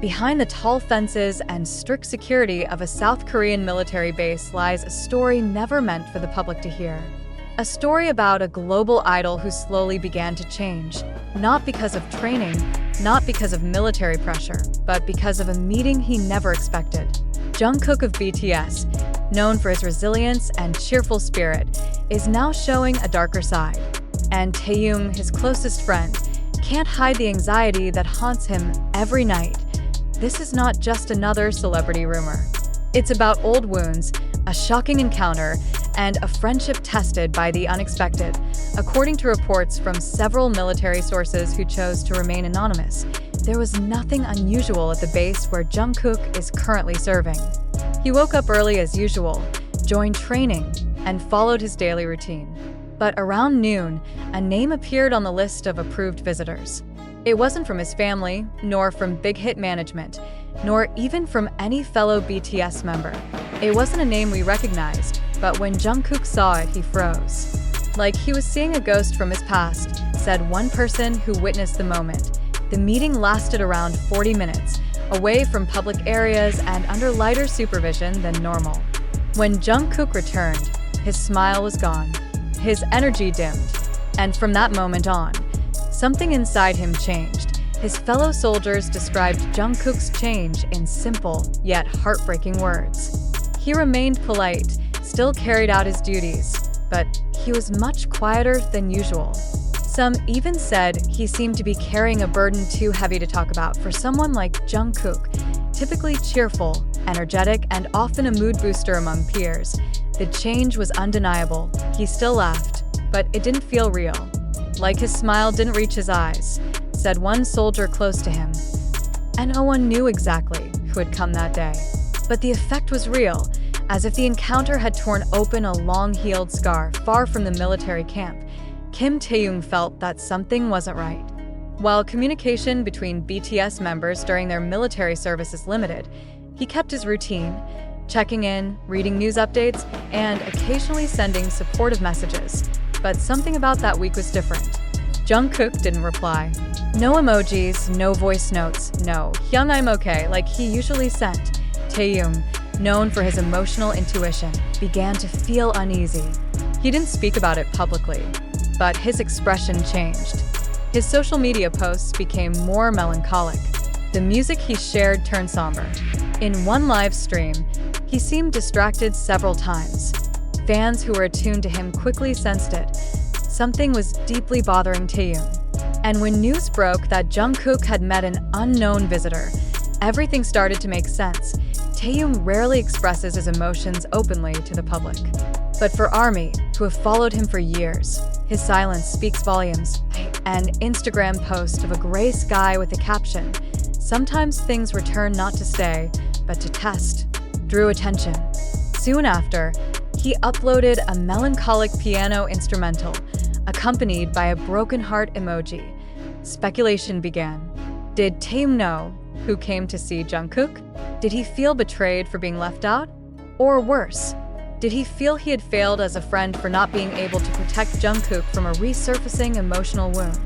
Behind the tall fences and strict security of a South Korean military base lies a story never meant for the public to hear. A story about a global idol who slowly began to change, not because of training, not because of military pressure, but because of a meeting he never expected. Jungkook of BTS, known for his resilience and cheerful spirit, is now showing a darker side. And Taehyung, his closest friend, can't hide the anxiety that haunts him every night. This is not just another celebrity rumor. It's about old wounds, a shocking encounter, and a friendship tested by the unexpected, according to reports from several military sources who chose to remain anonymous. There was nothing unusual at the base where Jungkook is currently serving. He woke up early as usual, joined training, and followed his daily routine. But around noon, a name appeared on the list of approved visitors. It wasn't from his family, nor from bighit management, nor even from any fellow BTS member. It wasn't a name we recognized, but when Jungkook saw it, he froze. Like he was seeing a ghost from his past, said one person who witnessed the moment. The meeting lasted around 40 minutes, away from public areas and under lighter supervision than normal. When Jungkook returned, his smile was gone, his energy dimmed, and from that moment on, something inside him changed. His fellow soldiers described Jungkook's change in simple yet heartbreaking words. He remained polite, still carried out his duties, but he was much quieter than usual. Some even said he seemed to be carrying a burden too heavy to talk about for someone like Jungkook, typically cheerful, energetic, and often a mood booster among peers. The change was undeniable. He still laughed, but it didn't feel real. Like his smile didn't reach his eyes, said one soldier close to him. And no one knew exactly who had come that day. But the effect was real, as if the encounter had torn open a long-healed scar far from the military camp. Kim Taehyung felt that something wasn't right. While communication between BTS members during their military service is limited, he kept his routine, checking in, reading news updates, and occasionally sending supportive messages. But something about that week was different. Jungkook didn't reply. No emojis, no voice notes, no "Hyung, I'm okay" like he usually sent. Taehyung, known for his emotional intuition, began to feel uneasy. He didn't speak about it publicly, but his expression changed. His social media posts became more melancholic. The music he shared turned somber. In one live stream, he seemed distracted several times. Fans who were attuned to him quickly sensed it. Something was deeply bothering Taehyung. And when news broke that Jungkook had met an unknown visitor, everything started to make sense. Taehyung rarely expresses his emotions openly to the public. But for ARMY, who have followed him for years, his silence speaks volumes. An Instagram post of a gray sky with the caption, "Sometimes things return not to stay, but to test," drew attention. Soon after, he uploaded a melancholic piano instrumental, accompanied by a broken heart emoji. Speculation began. Did Taehyung know who came to see Jungkook? Did he feel betrayed for being left out? Or worse, did he feel he had failed as a friend for not being able to protect Jungkook from a resurfacing emotional wound?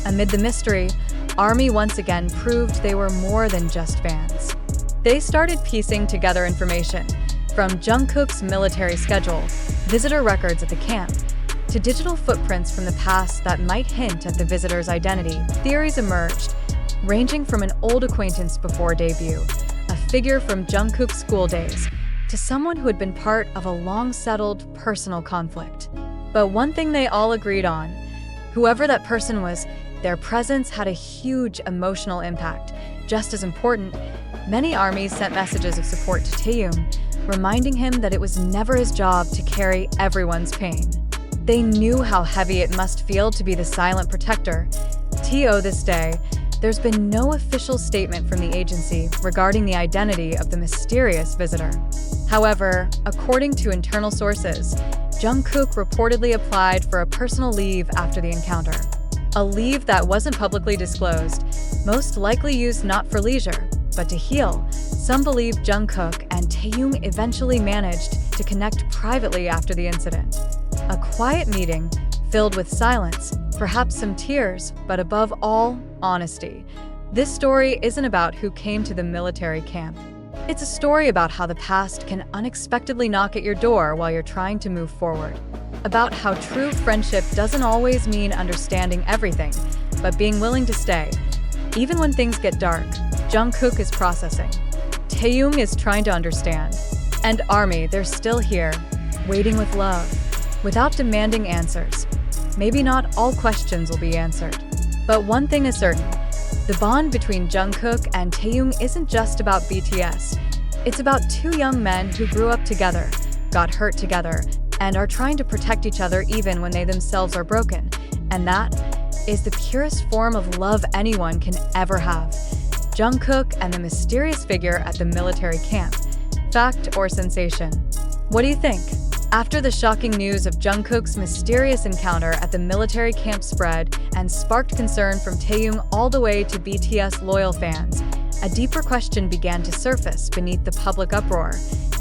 Amid the mystery, ARMY once again proved they were more than just fans. They started piecing together information, from Jungkook's military schedule, visitor records at the camp, to digital footprints from the past that might hint at the visitor's identity. Theories emerged, ranging from an old acquaintance before debut, a figure from Jungkook's school days, to someone who had been part of a long-settled personal conflict. But one thing they all agreed on, whoever that person was, their presence had a huge emotional impact. Just as important, many armies sent messages of support to Taehyung, reminding him that it was never his job to carry everyone's pain. They knew how heavy it must feel to be the silent protector. To this day, there's been no official statement from the agency regarding the identity of the mysterious visitor. However, according to internal sources, Jungkook reportedly applied for a personal leave after the encounter. A leave that wasn't publicly disclosed, most likely used not for leisure, but to heal. Some believe Jungkook and Taehyung eventually managed to connect privately after the incident. A quiet meeting, filled with silence, perhaps some tears, but above all, honesty. This story isn't about who came to the military camp. It's a story about how the past can unexpectedly knock at your door while you're trying to move forward. About how true friendship doesn't always mean understanding everything, but being willing to stay. Even when things get dark, Jungkook is processing. Taehyung is trying to understand. And ARMY, they're still here, waiting with love, without demanding answers. Maybe not all questions will be answered. But one thing is certain, the bond between Jungkook and Taehyung isn't just about BTS. It's about two young men who grew up together, got hurt together, and are trying to protect each other even when they themselves are broken. And that is the purest form of love anyone can ever have. Jungkook and the mysterious figure at the military camp. Fact or sensation? What do you think? After the shocking news of Jungkook's mysterious encounter at the military camp spread and sparked concern from Taehyung all the way to BTS loyal fans, a deeper question began to surface beneath the public uproar.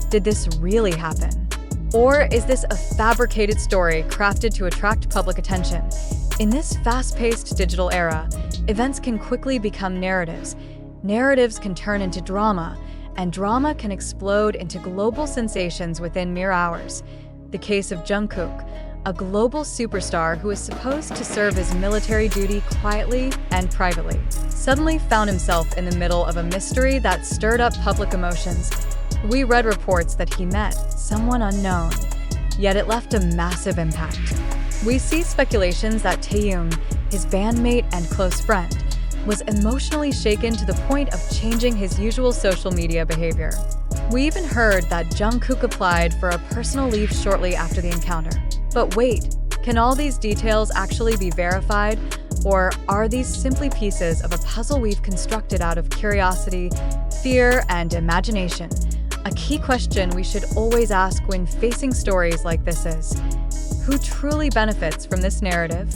Did this really happen? Or is this a fabricated story crafted to attract public attention? In this fast-paced digital era, events can quickly become narratives. Narratives can turn into drama, and drama can explode into global sensations within mere hours. The case of Jungkook, a global superstar who is supposed to serve his military duty quietly and privately, suddenly found himself in the middle of a mystery that stirred up public emotions. We read reports that he met someone unknown, yet it left a massive impact. We see speculations that Taehyung, his bandmate and close friend, was emotionally shaken to the point of changing his usual social media behavior. We even heard that Jungkook applied for a personal leave shortly after the encounter. But wait, can all these details actually be verified? Or are these simply pieces of a puzzle we've constructed out of curiosity, fear, and imagination? A key question we should always ask when facing stories like this is, who truly benefits from this narrative?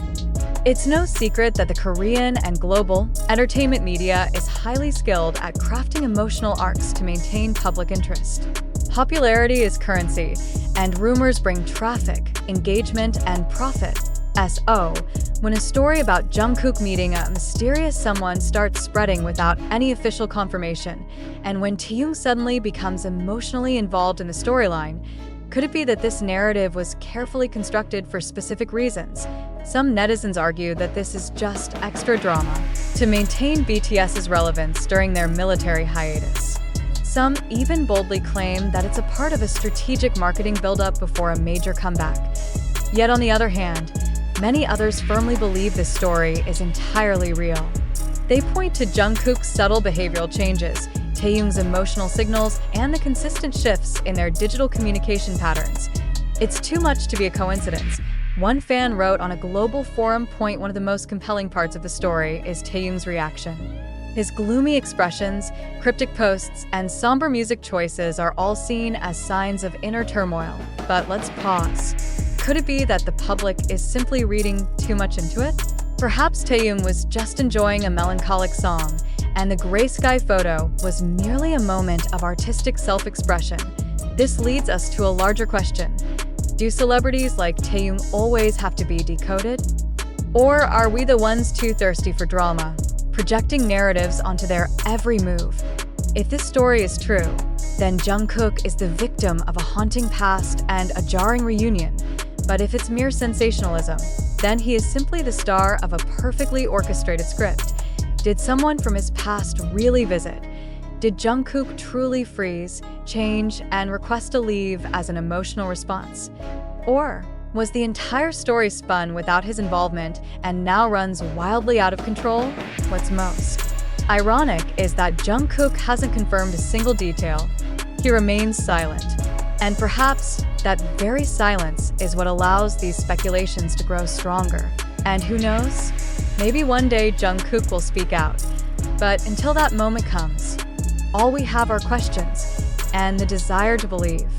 It's no secret that the Korean and global entertainment media is highly skilled at crafting emotional arcs to maintain public interest. Popularity is currency, and rumors bring traffic, engagement, and profit. So, when a story about Jungkook meeting a mysterious someone starts spreading without any official confirmation, and when Taehyung suddenly becomes emotionally involved in the storyline, could it be that this narrative was carefully constructed for specific reasons? Some netizens argue that this is just extra drama to maintain BTS's relevance during their military hiatus. Some even boldly claim that it's a part of a strategic marketing build-up before a major comeback. Yet on the other hand, many others firmly believe this story is entirely real. They point to Jungkook's subtle behavioral changes, Taehyung's emotional signals, and the consistent shifts in their digital communication patterns. It's too much to be a coincidence. One fan wrote on a global forum, one of the most compelling parts of the story is Taehyung's reaction. His gloomy expressions, cryptic posts, and somber music choices are all seen as signs of inner turmoil. But let's pause. Could it be that the public is simply reading too much into it? Perhaps Taehyung was just enjoying a melancholic song, and the gray sky photo was merely a moment of artistic self-expression. This leads us to a larger question. Do celebrities like Taehyung always have to be decoded? Or are we the ones too thirsty for drama, projecting narratives onto their every move? If this story is true, then Jungkook is the victim of a haunting past and a jarring reunion. But if it's mere sensationalism, then he is simply the star of a perfectly orchestrated script. Did someone from his past really visit? Did Jungkook truly freeze, change, and request a leave as an emotional response? Or was the entire story spun without his involvement and now runs wildly out of control? What's most ironic is that Jungkook hasn't confirmed a single detail. He remains silent. And perhaps that very silence is what allows these speculations to grow stronger. And who knows? Maybe one day Jungkook will speak out. But until that moment comes, all we have are questions and the desire to believe.